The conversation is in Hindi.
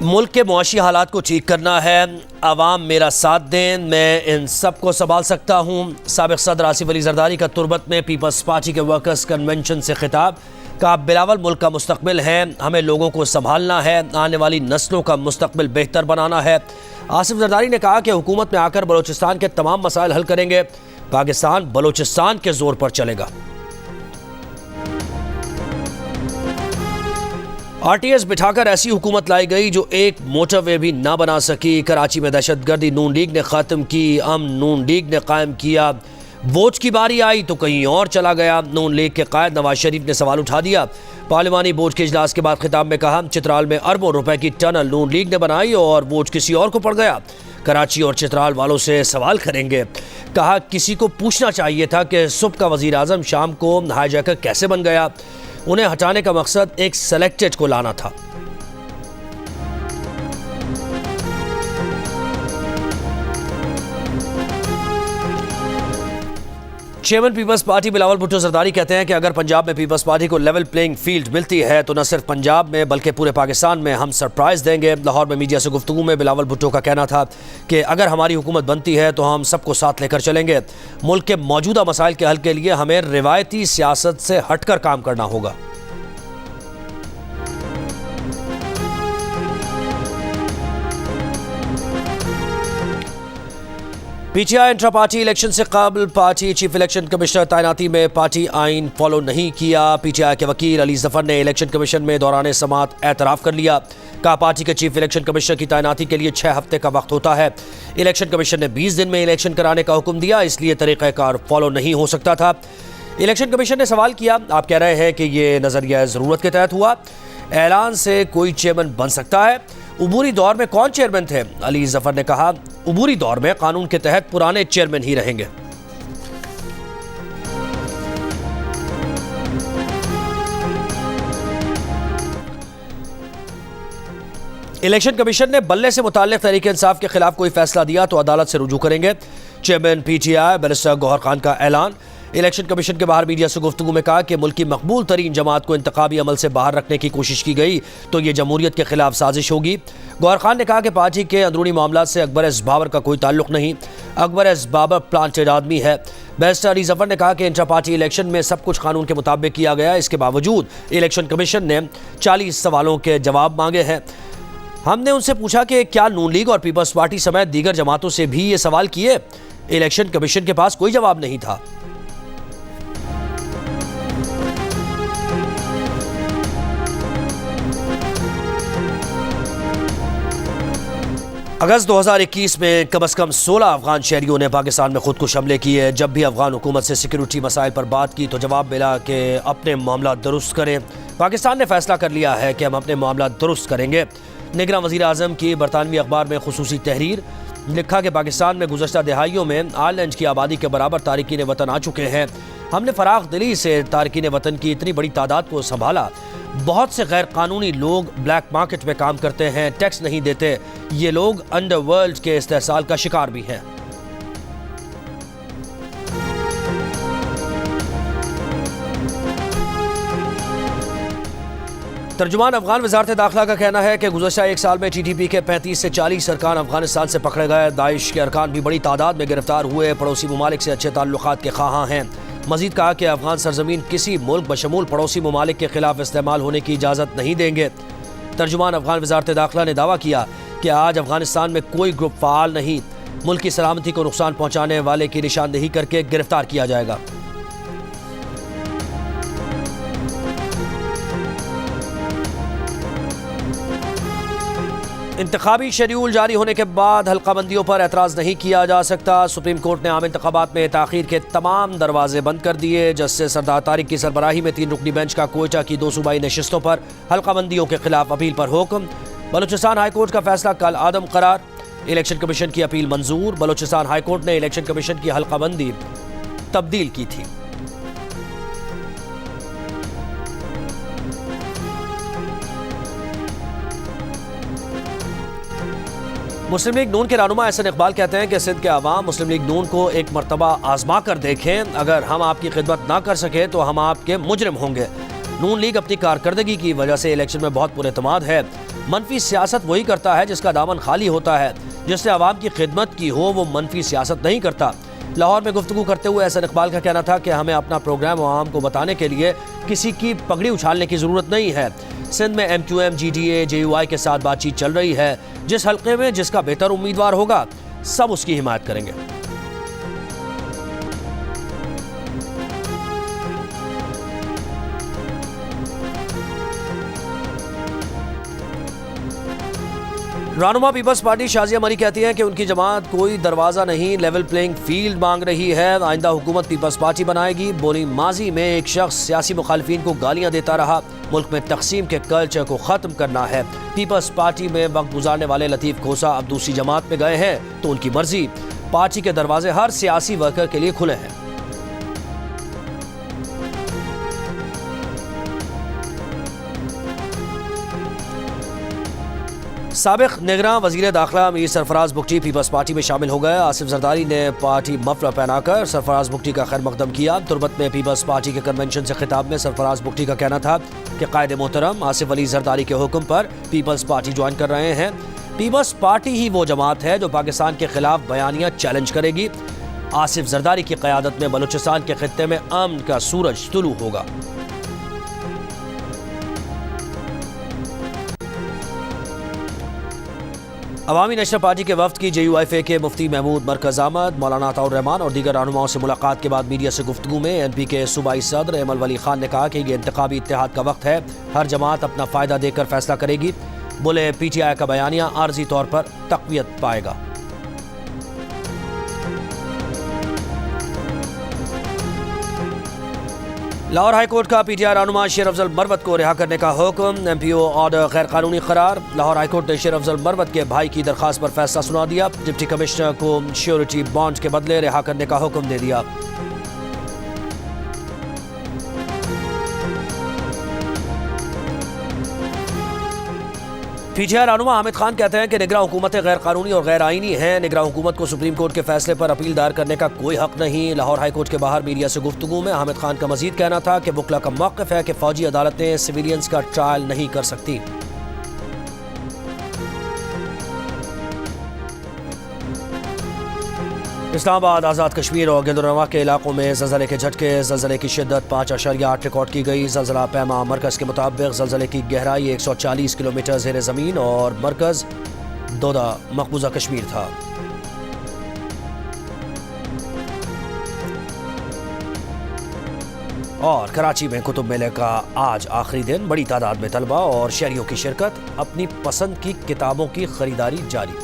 मुल्क के मुआशी हालात को ठीक करना है, आवाम मेरा साथ दें, मैं इन सब को संभाल सकता हूँ। साबिक़ सदर आसिफ अली जरदारी का तुरबत में पीपल्स पार्टी के वर्कर्स कन्वेंशन से खिताब। कहा, बिलावल मुल्क का मुस्तकबिल है, हमें लोगों को संभालना है, आने वाली नस्लों का मुस्तकबिल बेहतर बनाना है। आसिफ जरदारी ने कहा कि हुकूमत में आकर बलोचिस्तान के तमाम मसाइल हल करेंगे। पाकिस्तान बलोचिस्तान के जोर पर चलेगा। आरटीएस बिठाकर ऐसी हुकूमत लाई गई जो एक मोटरवे भी ना बना सकी। कराची में दहशतगर्दी नून लीग ने ख़त्म की, अमन नून लीग ने कायम किया। वोट की बारी आई तो कहीं और चला गया। नून लीग के कायद नवाज शरीफ ने सवाल उठा दिया। पार्लिमानी बोर्ड के इजलास के बाद खिताब में कहा, चित्राल में अरबों रुपए की टनल नून लीग ने बनाई और वोट किसी और को पड़ गया। कराची और चित्राल वालों से सवाल करेंगे। कहा, किसी को पूछना चाहिए था कि सुबह का वज़ीर आज़म शाम को हाईजैकर कैसे बन गया। उन्हें हटाने का मकसद एक सेलेक्टेड को लाना था। चेयरमैन पीपल्स पार्टी बिलावल भुट्टो जरदारी कहते हैं कि अगर पंजाब में पीपल्स पार्टी को लेवल प्लेइंग फील्ड मिलती है तो न सिर्फ पंजाब में बल्कि पूरे पाकिस्तान में हम सरप्राइज देंगे। लाहौर में मीडिया से गुफ्तगू में बिलावल भुट्टो का कहना था कि अगर हमारी हुकूमत बनती है तो हम सबको साथ लेकर चलेंगे। मुल्क के मौजूदा मसाइल के हल के लिए हमें रिवायती सियासत से हटकर काम करना होगा। पीटीआई इंट्रा पार्टी इलेक्शन से कबल पार्टी चीफ इलेक्शन कमिश्नर तैनाती में पार्टी आइन फॉलो नहीं किया। पीटीआई के वकील अली जफर ने इलेक्शन कमीशन में दौरान समाअत एतराफ़ कर लिया। कहा, पार्टी के चीफ इलेक्शन कमिश्नर की तैनाती के लिए 6 हफ्ते का वक्त होता है। इलेक्शन कमीशन ने 20 दिन में इलेक्शन कराने का हुक्म दिया, इसलिए तरीक़ाकार फॉलो नहीं हो सकता था। इलेक्शन कमीशन ने सवाल किया, आप कह रहे हैं कि ये नज़रिया ज़रूरत के तहत हुआ, ऐलान से कोई चेयरमैन बन सकता है। उबूरी दौर में कौन चेयरमैन थे? अली जफर ने कहा, उबूरी दौर में कानून के तहत पुराने चेयरमैन ही रहेंगे। इलेक्शन कमीशन ने बल्ले से मुताल्लिक तहरीक इंसाफ के खिलाफ कोई फैसला दिया तो अदालत से रुजू करेंगे। Chairman PTI barrister Gauhar Khan का ऐलान। इलेक्शन कमीशन के बाहर मीडिया से गुफ्तगू में कहा कि मुल्क की मकबूल तरीन जमात को इंतखाबी अमल से बाहर रखने की कोशिश की गई तो ये जमहूरियत के खिलाफ साजिश होगी। गौहर खान ने कहा कि पार्टी के अंदरूनी मामलात से अकबर एस बाबर का कोई ताल्लुक नहीं। अकबर एस बाबर प्लांटेड आदमी है। बैरिस्टर अली जफर ने कहा कि इंट्रा पार्टी इलेक्शन में सब कुछ कानून के मुताबिक किया गया। इसके बावजूद इलेक्शन कमीशन ने 40 सवालों के जवाब मांगे हैं। हमने उनसे पूछा कि क्या नून लीग और पीपल्स पार्टी समेत दीगर जमातों से भी ये सवाल किए। इलेक्शन कमीशन के पास कोई जवाब नहीं था। अगस्त 2021 में कम से कम 16 अफगान शहरियों ने पाकिस्तान में खुदकुश हमले किए। जब भी अफगान हुकूमत से सिक्योरिटी मसाइल पर बात की तो जवाब मिला कि अपने मामला दुरुस्त करें। पाकिस्तान ने फैसला कर लिया है कि हम अपने मामला दुरुस्त करेंगे। निगरान वज़ीर आज़म की बरतानवी अखबार में खुसूसी तहरीर। लिखा कि पाकिस्तान में गुज़श्ता दिहाइयों में आयरलैंड की आबादी के बराबर तारकीन वतन आ चुके हैं। हमने फराग दिली से तारकीन वतन की इतनी बड़ी तादाद को संभाला। बहुत से गैर कानूनी लोग ब्लैक मार्केट में काम करते हैं, टैक्स नहीं देते। ये लोग अंडरवर्ल्ड के इस्तेहसाल का शिकार भी हैं। तर्जुमान अफगान वजारत दाखिला का कहना है कि गुज़श्ता एक साल में TTP के 35 से 40 अरकान अफगानिस्तान से पकड़े गए। दाइश के अरकान भी बड़ी तादाद में गिरफ्तार हुए। पड़ोसी ममालिक से अच्छे ताल्लुकात के ख़्वाहां हैं। मजीद कहा कि अफगान सरजमीन किसी मुल्क बशमूल पड़ोसी ममालिक के खिलाफ इस्तेमाल होने की इजाज़त नहीं देंगे। तर्जुमान अफगान वजारत दाखिला ने दावा किया कि आज अफगानिस्तान में कोई ग्रुप फ़ाल नहीं। मुल्क की सलामती को नुकसान पहुँचाने वाले की निशानदेही करके गिरफ्तार किया जाएगा। इंतखाबी शेड्यूल जारी होने के बाद हल्काबंदियों पर एतराज़ नहीं किया जा सकता। सुप्रीम कोर्ट ने आम इंतखाबात में ताख़ीर के तमाम दरवाजे बंद कर दिए। जस्टिस सरदार तारिक की सरबराही में 3 रुकनी बेंच का कोयटा की 2 सूबाई नशिस्तों पर हल्काबंदियों के खिलाफ अपील पर हुक्म। बलूचिस्तान हाईकोर्ट का फैसला कल आदम करार। इलेक्शन कमीशन की अपील मंजूर। बलूचिस्तान हाईकोर्ट ने इलेक्शन कमीशन की हल्काबंदी तब्दील की थी। मुस्लिम लीग नून के रहनुमा एहसन इकबाल कहते हैं कि सिंध के अवाम मुस्लिम लीग नून को एक मरतबा आजमा कर देखें। अगर हम आपकी खिदमत ना कर सके तो हम आपके मुजरिम होंगे। नून लीग अपनी कारकर्दगी की वजह से इलेक्शन में बहुत पुरएतमाद है। मनफी सियासत वही करता है जिसका दामन खाली होता है। जिसने आवाम की खिदमत की हो वो मनफी सियासत नहीं करता। लाहौर में गुफ्तगू करते हुए एहसन इकबाल का कहना था कि हमें अपना प्रोग्राम आवाम को बताने के लिए किसी की पगड़ी उछालने की जरूरत नहीं है। सिंध में MQM, GDA, JUI के साथ बातचीत चल रही है। जिस हल्के में जिसका बेहतर उम्मीदवार होगा सब उसकी हिमायत करेंगे। रहनुमा पीपल्स पार्टी शाजिया मरी कहती हैं कि उनकी जमात कोई दरवाज़ा नहीं, लेवल प्लेइंग फील्ड मांग रही है। आइंदा हुकूमत पीपल्स पार्टी बनाएगी। बोली माजी में एक शख्स सियासी मुखालिफिन को गालियां देता रहा। मुल्क में तकसीम के कल्चर को ख़त्म करना है। पीपल्स पार्टी में वक्त गुजारने वाले लतीफ़ खोसा अब दूसरी जमात में गए हैं तो उनकी मर्जी। पार्टी के दरवाजे हर सियासी वर्कर के लिए खुले हैं। साबिक निगरान वज़ीर दाखिला मीर सरफराज बुगटी पीपल्स पार्टी में शामिल हो गए। आसिफ जरदारी ने पार्टी मफलर पहनाकर सरफराज बुगटी का खैर मकदम किया। तुरबत में पीपल्स पार्टी के कन्वेंशन से खिताब में सरफराज बुगटी का कहना था कि कायद मोहतरम आसिफ अली जरदारी के हुक्म पर पीपल्स पार्टी ज्वाइन कर रहे हैं। पीपल्स पार्टी ही वो जमात है जो पाकिस्तान के खिलाफ बयानियां चैलेंज करेगी। आसिफ जरदारी की क़यादत में बलूचिस्तान के खित्ते में अमन का सूरज तुलू होगा। अवामी नेशनल पार्टी के वफ्द की JUIF के मुफ्ती महमूद मरकज अहमद, मौलाना अताउर रहमान और दीगर रहनुमाओं से मुलाकात के बाद मीडिया से गुफ्तगू में NP के सूबाई सदर एमल वली खान ने कहा कि ये इंतखाबी इत्तेहाद का वक्त है। हर जमात अपना फ़ायदा देकर फैसला करेगी। बोले PTI का बयानिया आर्जी तौर पर तक़वियत पाएगा। लाहौर हाई कोर्ट का PTI रहनुमा शेर अफजल मरवत को रिहा करने का हुक्म। MPO ऑर्डर गैर कानूनी करार। लाहौर हाई कोर्ट ने शेर अफजल मरवत के भाई की दरखास्त पर फैसला सुना दिया। डिप्टी कमिश्नर को श्योरिटी बॉन्ड के बदले रिहा करने का हुक्म दे दिया। PTI रहनुमा हामिद खान कहते हैं कि निगरान हुकूमतें गैर कानूनी और गैर आईनी हैं। निगरान हुकूमत को सुप्रीम कोर्ट के फैसले पर अपील दायर करने का कोई हक नहीं। लाहौर हाई कोर्ट के बाहर मीडिया से गुफ्तगू में हामिद खान का मजीद कहना था कि वकला का मौक़िफ़ है कि फौजी अदालतें सिविलियंस का ट्रायल नहीं कर सकती। इस्लामाबाद, आज़ाद कश्मीर और गिलदुर्नवा के इलाकों में ज़लज़ले के झटके। ज़लज़ले की शिद्दत 5.8 रिकॉर्ड की गई। ज़लज़ला पैमा मरकज़ के मुताबिक ज़लज़ले की गहराई 140 किलोमीटर ज़ेर ज़मीन और मरकज़ दोदा मकबूजा कश्मीर था। और कराची में कुतुब मेले का आज आखिरी दिन। बड़ी तादाद में तलबा और शहरियों की शिरकत। अपनी पसंद की किताबों की खरीदारी जारी।